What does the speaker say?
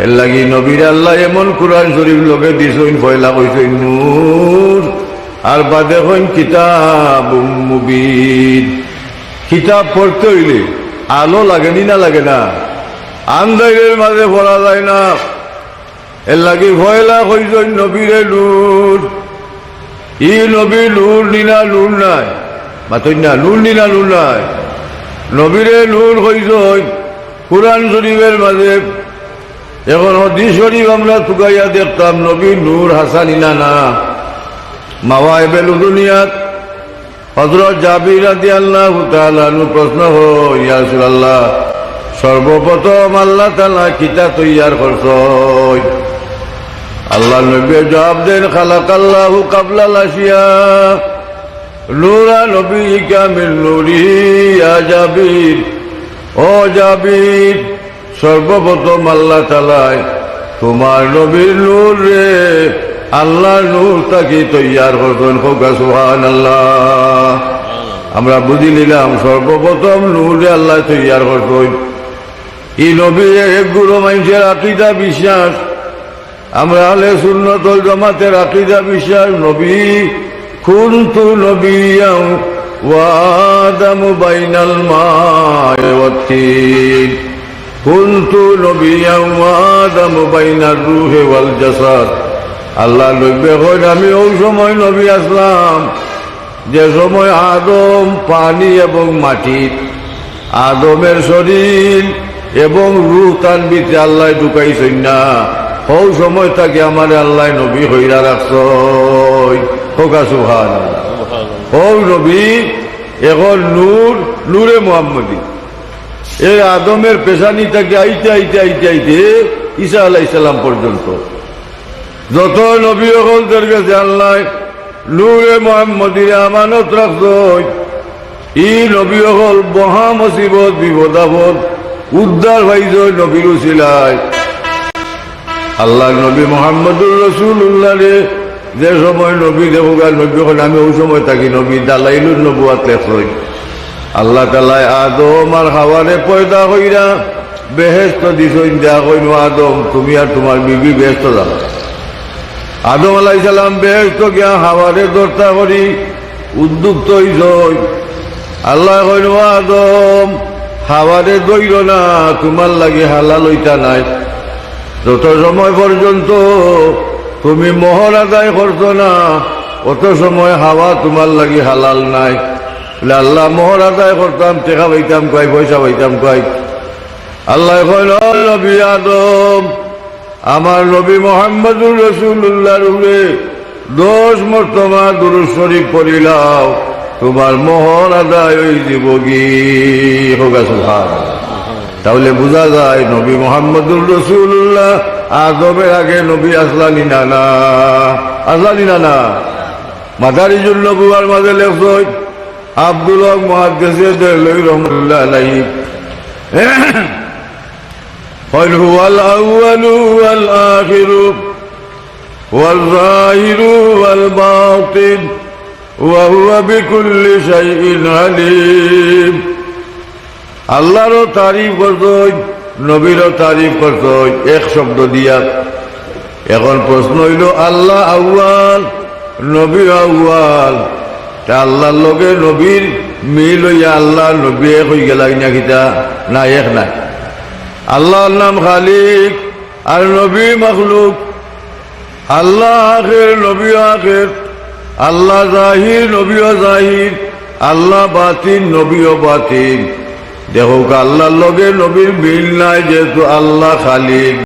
এর লাগি নবীর আল্লাহ এমন কুরআন শরীফ লগে দিছেন, পয়লা কইছেন নূর, আর বাদে কইন কিতাবুম মুবিন। কিতাব পড়তে হইলে আলো লাগেনি না লাগে না? আন্ধারের মাঝে পড়া যায় না। এর লাগি পয়লা কইছেন নবীরে নূর। ই নবী নূর নিনা নূর নাই, মাতই না নূর নিনা নূর নাই। নবীরে নূর কইছেন কুরআন শরীফের মাঝে। এখন হাদিস শরীফ আমরা তুকাইয়া দেখতাম নবী নূর হাসানি না মাওয়াইবুল দুনিয়াত হযরত জাবির রাদিয়াল্লাহু তাআলা আনহু প্রশ্ন হয়, ইয়া রাসূলুল্লাহ, সর্বপ্রথম আল্লাহ তাআলা কিতাব তৈয়ার করছেন? আল্লাহ নবী জবাব দেন, খালাকাল্লাহু কাবলাল আশিয়া নূরা নবিয়িকা মিন নূরিহি ইয়া জাবির। ও জাবির, সর্বপ্রথম আল্লাহ তাআলা তোমার নবীর নূর রে আল্লাহ নূর তাকে তৈয়ার করতেন। হোকা সুবহানাল্লাহ। আমরা বুঝি নিলাম সর্বপ্রথম নূর রে আল্লাহ তৈয়ার করতেন। এই নবী এক গুরু মানুষের আকীদা বিশ্বাস। আমরা আহলে সুন্নাত ওয়াল জামাতের আকীদা বিশ্বাস, নবী কুনতু নবিয়্যান ওয়া আদামু বাইনাল মা'i ওয়াত তিন। কুনতু নবিয়্যান ওয়া আদামু বাইনার রূহি ওয়াল জাসাদ। আল্লাহ নবী কইন আমি ওই সময় নবী আসলাম যে সময় আদম পানি এবং মাটি, আদমের শরীর এবং রূহ তার ভিতরে আল্লাহ ঢুকাইছেন না। ওই সময় তাকে আমার আল্লাহ নবী হইরা রাখছেন। হোকা সুবহানাল্লাহ। ওই নবী এখন নূর, নূরে মুহাম্মদী। এই আদমের পেশানি থেকে আইতে আইতে আইতে আইতে ঈসা আলাইহিস সালাম পর্যন্ত যত নবী হলদের কাছে আল্লাহ নূরে মুহাম্মদীর আমানত রাখছেন। এই নবী হল মহা মুসিবত বিপদ আপদ উদ্ধার হইছে নবীর উসিলায়। আল্লাহ নবী মুহাম্মদুর রাসূলুল্লাহ রে যে সময় নবী দেবগার নবী হল আমি ওই সময় থাকি নবী দালাইলুন নবুয়াত লেখছেন। আল্লাহ তাআলা আদম আর হাওয়ারে পয়দা কইরা বেহেশত দিছেন। দেয়া কইন আদম তুমি আর তোমার বিবি বেহেশত যাও। আদম আলাইহিস সালাম বেহেশত গিয়া হাওয়ারে দরতা করি উদ্যুক্ত হইছেন। আল্লাহ কইন আদম হাওয়ারে দইল না, তোমার লাগে হালাল হইতা নাই। যত সময় পর্যন্ত তুমি মোহর আদায় করছো না অত সময় হাওয়া তোমার লাগে হালাল নাই। আল্লাহ মোহর আদায় করতাম, টেকা পাইতাম কয়, পয়সা পাইতাম কয়। আল্লাহ কইল নবী আদম আমার নবী মুহাম্মদুর রাসূলুল্লাহর উপরে 10 মর্তবা দুরূদ শরীফ পড়িলাও, তোমার মোহর আদায় হয়ে যাব কি। হোক সুবহানাল্লাহ। তাহলে বোঝা যায় নবী মুহাম্মদুর রাসূলুল্লাহ আদমের আগে নবী আসলানি না আসলানি না। মাদারিজুন নবুয়ার মাঝে লেখছেন আব্দুল হক মুহাদ্দিসে দেহলভী রহমাতুল্লাহ আলাইহি, قل هو الأول والآخر والظاهر والباطن وهو بكل شيء عليم। আল্লাহরও তারিফ করছেন, নবীরও তারিফ করছেন এক শব্দ দিয়া। এখন প্রশ্ন হইল আল্লাহ আউয়াল নবী আউয়াল, আল্লাহর লগে নবীর মিল হইয়া আল্লাহ নবী এক হয়ে গেল না কিতা? না, এক নাই। আল্লাহর নাম খালিক আর নবী মখলুক। আল্লাহ আখির নবী আখির, আল্লাহ জাহির নবীও জাহির, আল্লাহ বাতিন নবীও বাতিন। দেখো আল্লাহর লগে নবীর মিল নাই, যেহেতু আল্লাহ খালিক।